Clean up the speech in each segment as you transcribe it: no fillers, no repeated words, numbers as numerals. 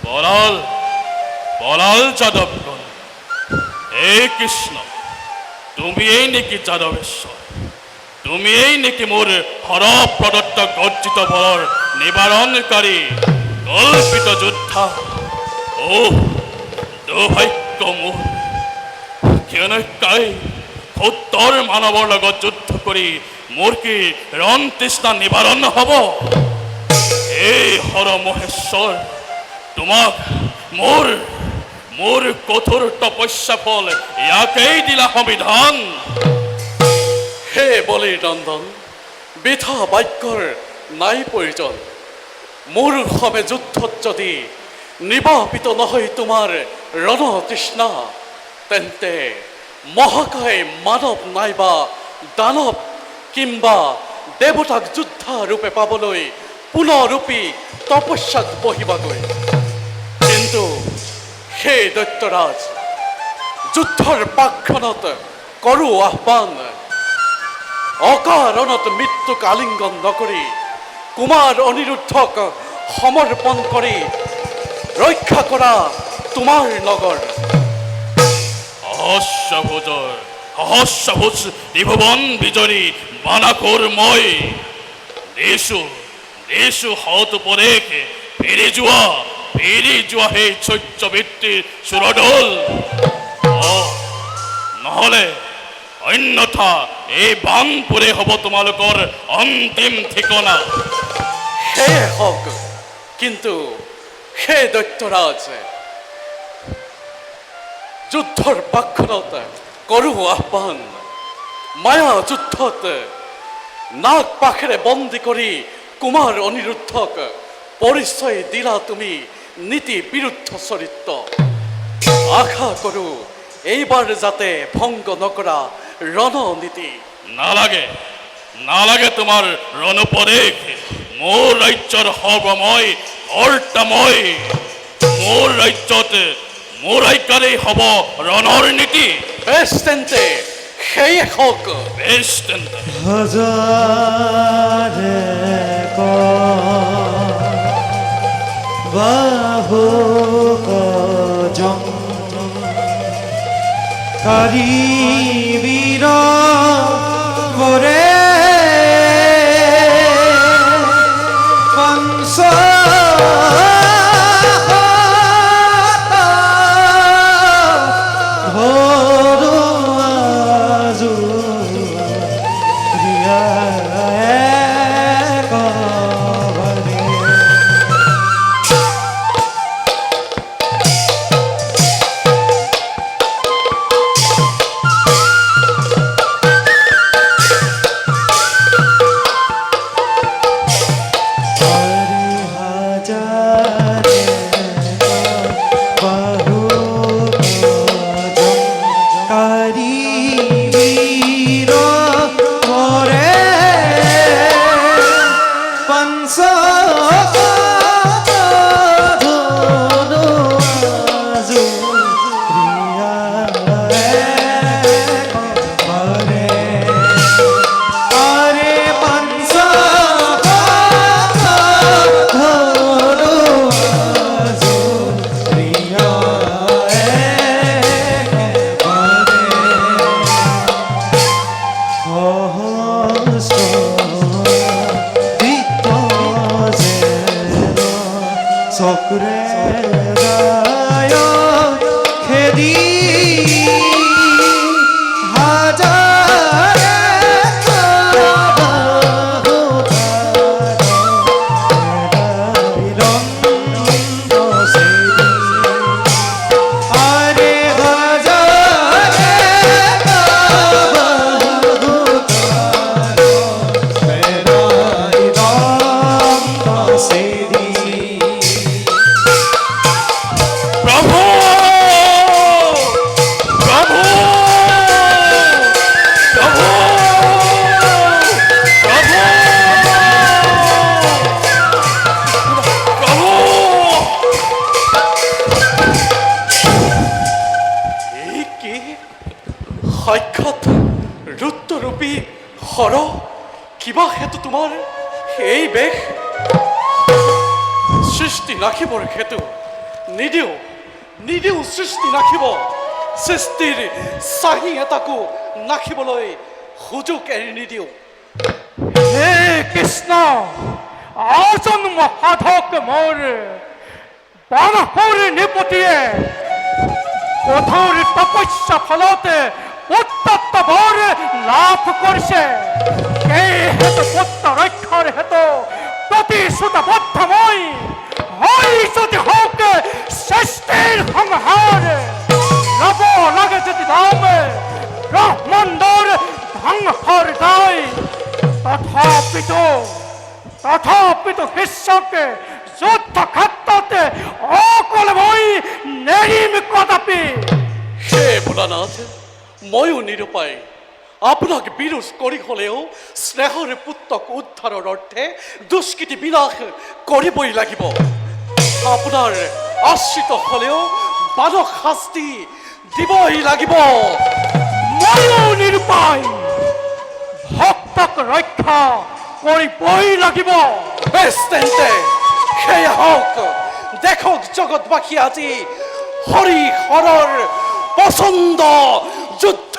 বলাল বলাল যাদবগণ, হে কৃষ্ণ, তুমি এই নাকি যাদবেশ্বর? তুমি এই নাকি মোর হর প্রদত্ত গর্জিত বলর নিবারণকারী কল্পিত যোদ্ধা? ও দুৰ্ভাগ্য মোৰ, কেনেকৈ সত্তৰ মানৱৰ লগত যুদ্ধ কৰি মোৰ কি ৰণ তৃষ্ণা নিবাৰণ হ'ব? এই হৰ মহেশ্বৰ, তোমাক মোৰ মোৰ কঠোৰ তপস্যা ফল ইয়াকেই দিলা সংবিধান। হে বলিৰ নন্দন, বৃথা বাক্যৰ নাই প্ৰয়োজন। মোৰ সবে যুদ্ধত যদি নিবাপিত নহয় তোমাৰ ৰণ তৃষ্ণা, তেন্তে মহাকায় মানৱ নাইবা দানৱ কিম্বা দেৱতাক যোদ্ধা ৰূপে পাবলৈ পুনৰূপী তপস্যাত বহিবাগৈ। কিন্তু সেই দৈত্যৰাজ, যুদ্ধৰ পাকখনত কৰো আহ্বান, অকাৰণত মৃত্যুক আলিংগন নকৰি কুমাৰ অনিৰুদ্ধক সমৰ্পণ কৰি ৰক্ষা কৰা তোমাৰ নগৰ। সহস্ৰভোজ ত্ৰিভুৱন বিজয়ী বানাকোৰ মই দেশো হত উপদেশ ফেৰি যোৱা সেই চৈত্যবৃত্তিৰ চুৰদল। নহ'লে অন্যথা এই বানপুৰে হ'ব তোমালোকৰ অন্তিম ঠিকনা। সেয়ে হওক, কিন্তু সেই দৈত্যৰাজ, যুদ্ধৰ পাকখনত কৰো আহ্বান, মায়া যুদ্ধত নাক পাখেৰে বন্দী কৰি কুমাৰ অনিৰুদ্ধক পৰিচয় দিলা তুমি নীতি বিৰুদ্ধ চৰিত্ৰ। আশা কৰো এইবাৰ যাতে ভংগ নকৰা ৰণনীতি। নালাগে তোমাৰ ৰণোপদেশ। মোৰ ৰাজ্যৰ সৰ্বময় কৰ্তাময়, মোৰ ৰাজ্যত মোৰ আজ্ঞাৰেই হ'ব ৰণৰ নীতি। বেছ তেন্তে সেয়ে হওক। বেছ তেন্তে বাহু কারি বীর করে বংশ হৰ কিবা হেতু তোমাৰ এই বেশ সৃষ্টি নাখিবৰ হেতু নিদিও সৃষ্টি নাখিব সৃষ্টিৰ চাহি এটাকো নাখিবলৈ সুযোগ এৰি নিদিও হে কৃষ্ণ অজন্ম সাধক মোৰ বানসুৰ নিপতিয়ে কঠোৰ তপস্যা ফলতে উত্তপ্ত বৰ লাভ কৰিছে সেই হেতু পুত্ৰ ৰক্ষাৰ হেতু প্ৰতিশ্ৰুতবদ্ধ মই হয় যদি হওক সৃষ্টিৰ সংহাৰ ল'ব লাগে যদি দাম ব্ৰহ্মাণ্ডৰ ধ্বংসৰ দায় তথাপিতো শিষ্যকে যুদ্ধ ক্ষেত্ৰতে অকলে মই নেৰিম কদাপি হে ভোলানাথ ময়ো নিৰুপায় আপোনাক বিৰোধ কৰি হ'লেও স্নেহৰ পুত্ৰক উদ্ধাৰৰ অৰ্থে দুষ্কৃতি বিনাশ কৰিবই লাগিব আপোনাৰ আশ্ৰিত হ'লেও বালক শাস্তি দিবই লাগিব ময়ো নিৰুপায় ভক্তক ৰক্ষা কৰিবই লাগিব বেছ তেন্তে সেয়া হওক দেখক জগতবাসী আজি হৰি হৰৰ পচন্দ যুদ্ধ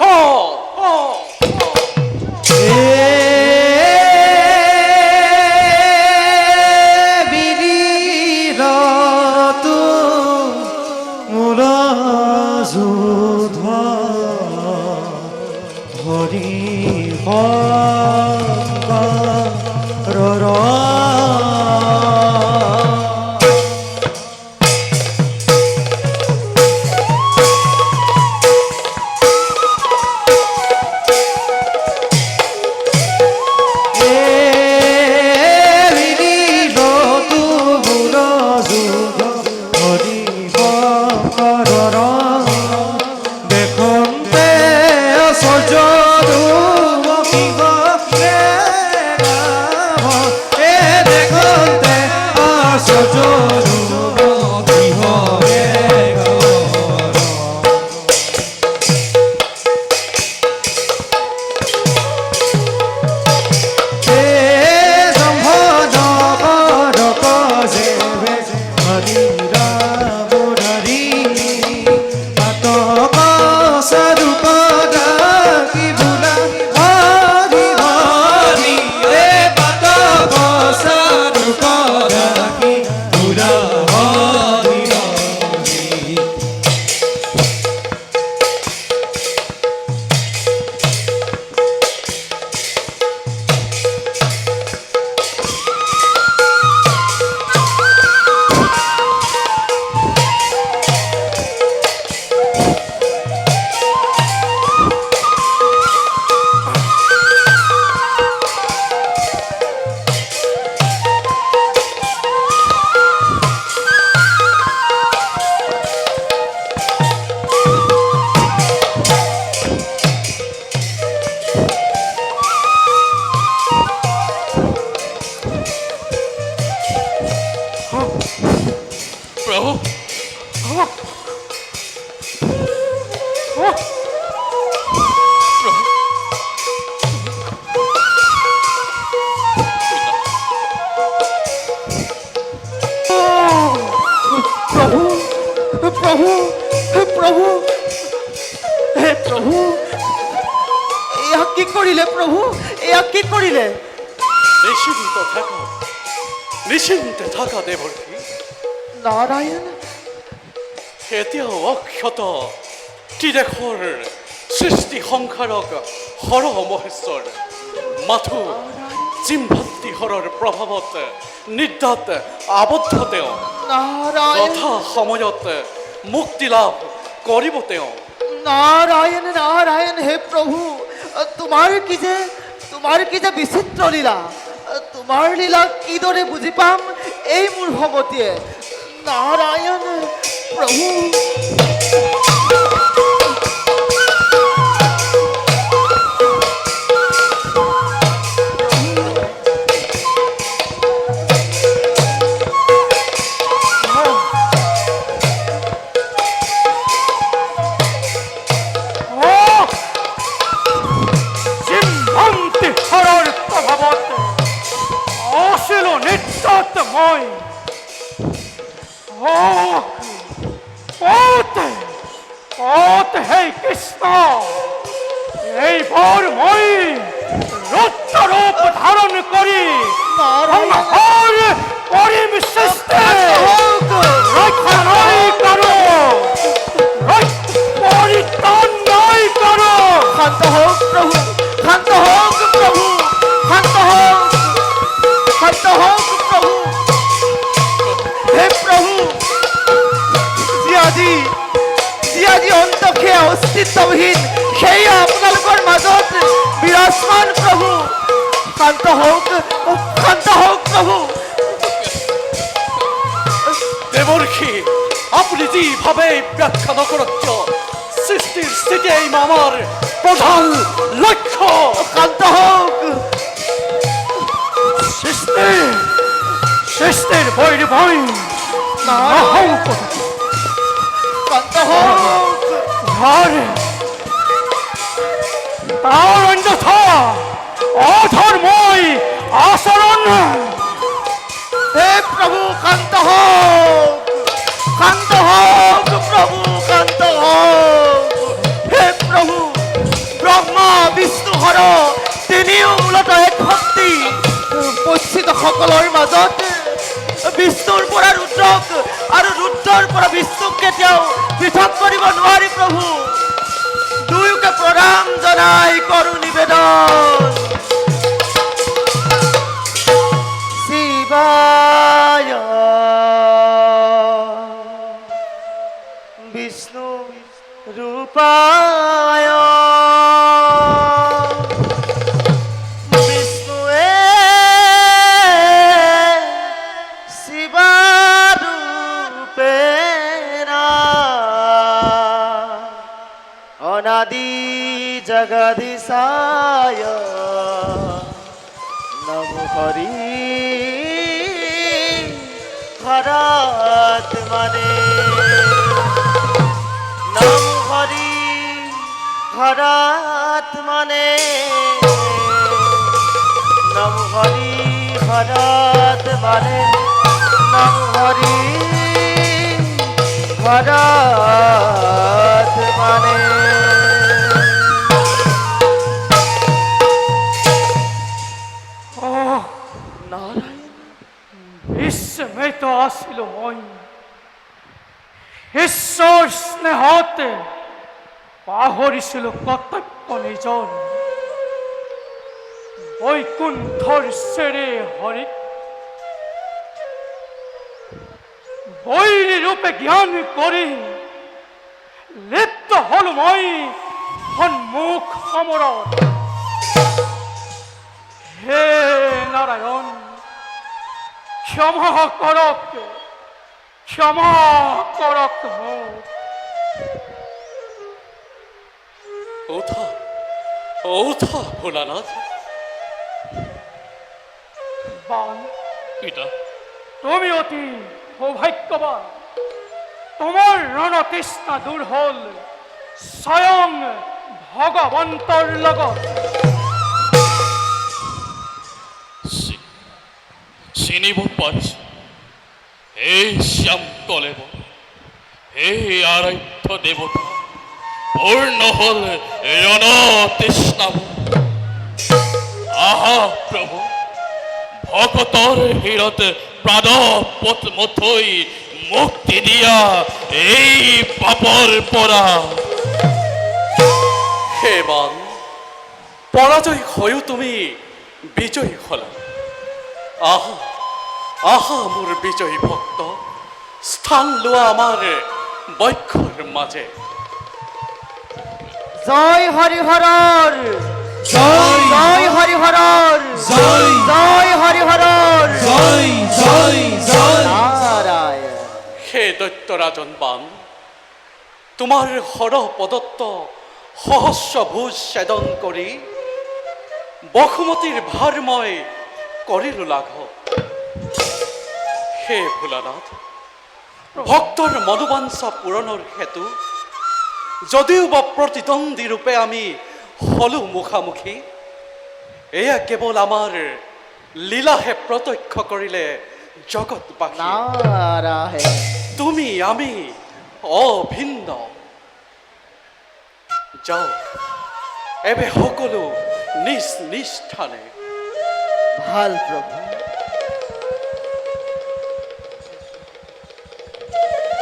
নিশ্চিন্তে থাকা দেৱৰ্ষী নাৰায়ণ এতিয়াও অক্ষত ত্ৰিদেশৰ সৃষ্টি সংসাৰক হৰ মহেশ্বৰ মাথো জিম্ভান্তি হৰৰ প্ৰভাৱত নিদ্ৰাত আবদ্ধ তেওঁ যথা সময়ত মুক্তি লাভ কৰিব তেওঁ নারায়ণ নারায়ণ হে প্রভু তোমার কি যে বিচিত্র লীলা তোমার লীলা কি দরে বুঝি পাম এই মূর্খমতীয়ে নারায়ণ প্রভু নিত্যাত্ময় ও মোক কত হে কৃষ্ণ এইবাৰ মই ৰুদ্ৰ ৰূপ ধাৰণ কৰি সংহাৰ কৰিম সৃষ্টি ৰক্ষা নাই কৰো পৰিত্ৰাণ নাই কৰো। শান্ত হোক প্রভু, শান্ত হোক প্রভু, শান্ত হোক, শান্ত হোক প্রভু। হে প্রভু, যি আজি অন্তক্ষে অস্তিত্বহীন সেই আপোনালোকৰ মাজত বিৰাজমান প্ৰভু। শান্ত হোক, শান্ত হোক প্রভু। দেবর্ষী আপনি যেভাবে ব্যাখ্যা নকরক সৃষ্টির স্থিতি এই আমার প্রধান লক্ষ্য। শান্ত হোক। সৃষ্টির বৈর বৈ নহংক শান্ত হোক। তার অন্যথা অধর্মই আচরণ। হে প্রভু শান্ত হোক, শান্ত হোক প্রভু, শান্ত হোক। হে প্রভু, ব্রহ্মা বিষ্ণু হৰ তিনিও মূলত এক শক্তি। পশ্চিত সকলৰ মাজত বিষ্ণুৰ পৰা ৰুদ্ৰক আৰু ৰুদ্ৰৰ পৰা বিষ্ণুক কেতিয়াও পৃথক কৰিব নোৱাৰি প্ৰভু। দুয়োকে প্ৰণাম জনাই কৰো নিবেদন। শিৱায় বিষ্ণু ৰূপায় বিষ্ণুৱে শিৱাৰূপেণা অনাদি জগদীশায় নমো হৰি হরাত মানে নাম হরি হরাত মানে নাম হরি হরাত মানে নাম হরি হরাত মানে। বিস্মৃত আছিল মই ঈশ্বৰ স্নেহতে পাহৰিছিলো কৰ্তব্য নিজৰ। বৈকুণ্ঠৰ চেৰে হৰিক বৈৰী ৰূপে জ্ঞান কৰি লিপ্ত হল মই সন্মুখ সমৰত। হে নাৰায়ণ ক্ষমা কৰক, ক্ষমা কৰক মোক। ওঠা ভোলানাথ। বান, পিতা তুমি অতি সৌভাগ্যবান। তোমাৰ ৰণতৃষ্ণা দূৰ হল স্বয়ং ভগৱন্তৰ লগত। চিনিব পাৰিছো এই শ্যাম কলেব, এই আৰাধ্য দেৱতা পূৰ্ণ হল ৰণতৃষ্ণা। আহা প্ৰভু, ভকতৰ হৃদত প্ৰাণ মথৈ মুক্তি দিয়া এই পাপৰ পৰা। হে বান, পরাজয় হয়েও তুমি বিজয়ী হলা। আহা আহা মোৰ বিজয়ী ভক্ত, স্থান লোৱা আমাৰ বক্ষৰ মাজে। জয় হরিহরর, জয় জয় হরিহরর, জয় জয় হরিহরর, জয় জয় জয়। নারায়ণ। হে দৈত্যৰাজন বান, তোমাৰ হৰ প্ৰদত্ত সহস্ৰ ভোজ ছেদন কৰি বসুমতীৰ ভাৰ মই কৰিলো লাঘৱ। হে ভোলানাথ, ভক্তৰ মনোবাঞ্ছা পূৰণৰ হেতু যদিও বা প্ৰতিদ্বন্দ্বী ৰূপে আমি হলো মুখামুখি, এয়া কেৱল আমাৰ লীলাহে প্ৰত্যক্ষ কৰিলে জগতবাসী। নারায়ণ। তুমি আমি অভিন্ন যাও এবে সকলো নিজ নিজ স্থানে ভাল প্ৰভু